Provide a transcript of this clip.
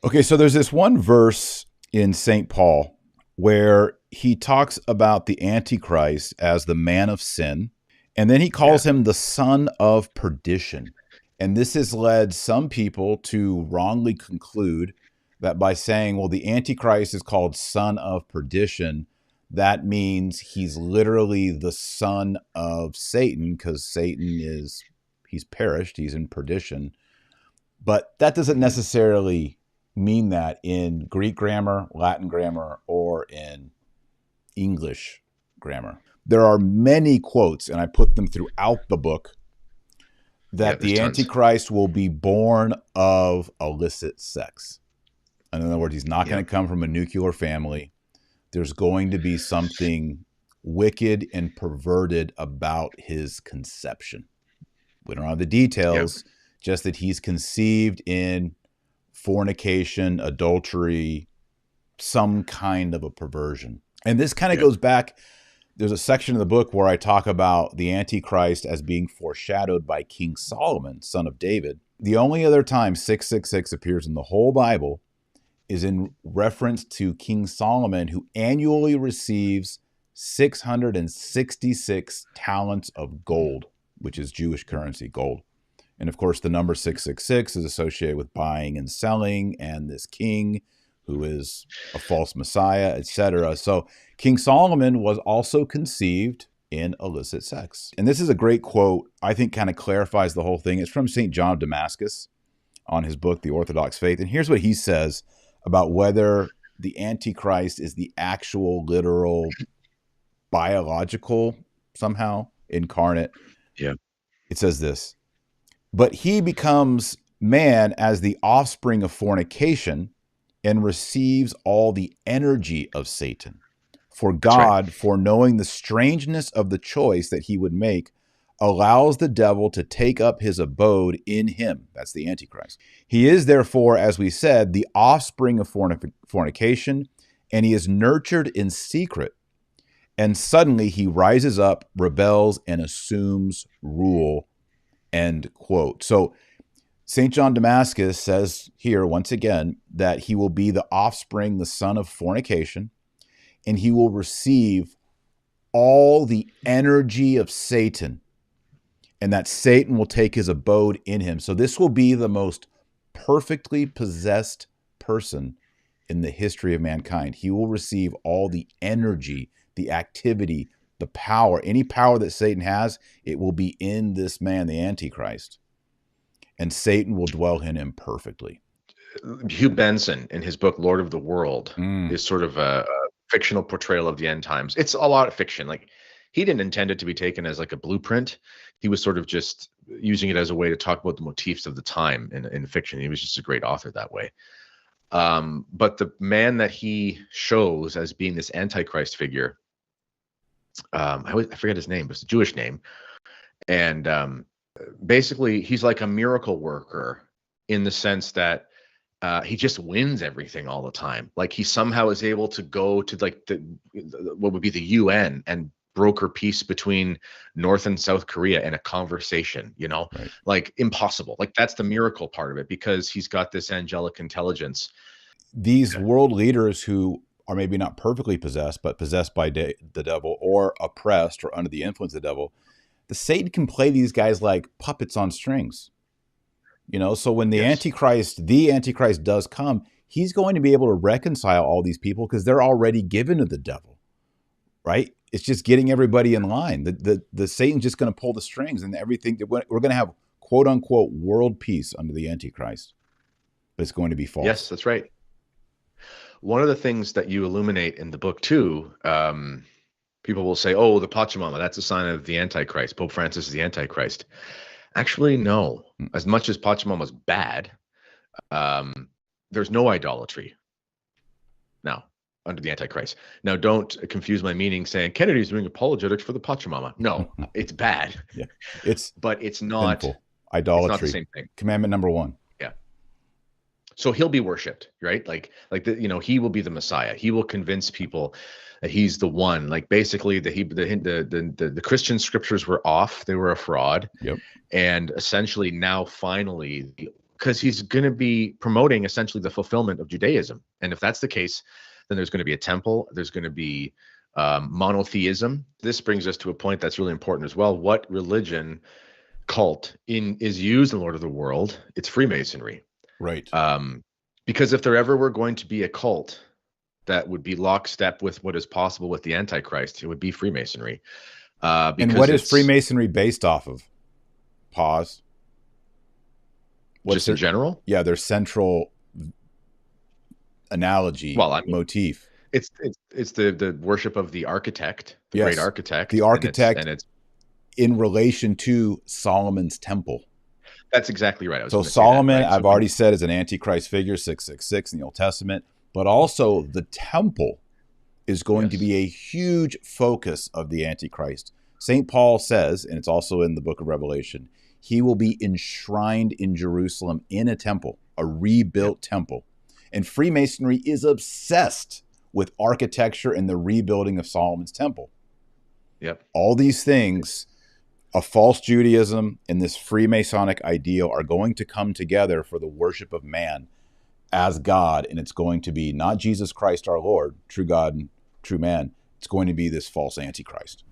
Okay, so there's this one verse in St. Paul where he talks about the Antichrist as the man of sin, and then he Yeah. calls him the son of perdition. And this has led some people to wrongly conclude that by saying, well, the Antichrist is called son of perdition, that means he's literally the son of Satan because Satan is, he's perished, he's in perdition. But that doesn't Hmm. necessarily mean that in Greek grammar, Latin grammar, or in English grammar. There are many quotes, and I put them throughout the book, Yeah, that there's the tons. Antichrist will be born of illicit sex. In other words, he's not going Yeah. to come from a nuclear family. There's going to be something wicked and perverted about his conception. We don't know the Yeah. details, just that he's conceived in fornication, adultery, some kind of a perversion. And this kind of Yeah. goes back. There's a section of the book where I talk about the Antichrist as being foreshadowed by King Solomon, son of David. The only other time 666 appears in the whole Bible is in reference to King Solomon, who annually receives 666 talents of gold, which is Jewish currency, gold. And of course, the number 666 is associated with buying and selling, and this king who is a false messiah, etc. So King Solomon was also conceived in illicit sex. And this is a great quote, I think kind of clarifies the whole thing. It's from St. John of Damascus on his book, The Orthodox Faith. And here's what he says about whether the Antichrist is the actual, literal, biological, somehow incarnate. Yeah. It says this: but he becomes man as the offspring of fornication and receives all the energy of Satan. For That's right. God, foreknowing the strangeness of the choice that he would make, allows the devil to take up his abode in him. That's the Antichrist. He is therefore, as we said, the offspring of fornication, and he is nurtured in secret. And suddenly he rises up, rebels, and assumes rule. End quote. So St. John Damascus says here, once again, that he will be the offspring, the son of fornication, and he will receive all the energy of Satan, and that Satan will take his abode in him. So this will be the most perfectly possessed person in the history of mankind. He will receive all the energy, the activity, the power, any power that Satan has, it will be in this man, the Antichrist. And Satan will dwell in him perfectly. Hugh Benson, in his book Lord of the World, Mm, is sort of a fictional portrayal of the end times. It's a lot of fiction. Like, he didn't intend it to be taken as like a blueprint. He was sort of just using it as a way to talk about the motifs of the time in fiction. He was just a great author that way. But the man that he shows as being this Antichrist figure, I forget his name, but it's a Jewish name. And basically, he's like a miracle worker in the sense that he just wins everything all the time. Like, he somehow is able to go to like what would be the UN and broker peace between North and South Korea in a conversation, right. like impossible. Like, that's the miracle part of it, because he's got this angelic intelligence. These world leaders who are maybe not perfectly possessed, but possessed by the devil or oppressed or under the influence of the devil, the Satan can play these guys like puppets on strings. So when Yes. the Antichrist does come, he's going to be able to reconcile all these people because they're already given to the devil, right? It's just getting everybody in line. The Satan's just going to pull the strings and everything. We're going to have quote unquote world peace under the Antichrist, but it's going to be Yes, false. that's right. One of the things that you illuminate in the book too, people will say, "Oh, the Pachamama, that's a sign of the Antichrist. Pope Francis is the Antichrist." Actually, no. Mm. As much as Pachamama's bad, um, there's no idolatry now under the Antichrist. Now, don't confuse my meaning saying Kennedy's doing apologetics for the Pachamama. No, it's bad, Yeah, it's but it's not. sinful. It's not the Idolatry. same thing. Commandment number one. Yeah. So he'll be worshipped, right? He will be the Messiah. He will convince people that he's the one. Like, basically, the Christian scriptures were off; they were a fraud, Yep. and essentially now, finally, because he's going to be promoting essentially the fulfillment of Judaism. And if that's the case, then there's going to be a temple. There's going to be monotheism. This brings us to a point that's really important as well. What religion cult is used in Lord of the World? It's Freemasonry. Right. Because if there ever were going to be a cult that would be lockstep with what is possible with the Antichrist, it would be Freemasonry. And what is Freemasonry based off of? Pause. Just in general? Yeah, their central analogy, motif. It's the worship of the architect, the great architect. The architect, and it's in relation to Solomon's temple. That's exactly right. So Solomon, I've already said, is an Antichrist figure, 666 in the Old Testament, but also the temple is going to be a huge focus of the Antichrist. St. Paul says, and it's also in the book of Revelation, he will be enshrined in Jerusalem in a temple, a rebuilt temple. And Freemasonry is obsessed with architecture and the rebuilding of Solomon's temple. Yep. All these things, a false Judaism and this Freemasonic ideal, are going to come together for the worship of man as God. And it's going to be not Jesus Christ our Lord, true God and true man. It's going to be this false Antichrist.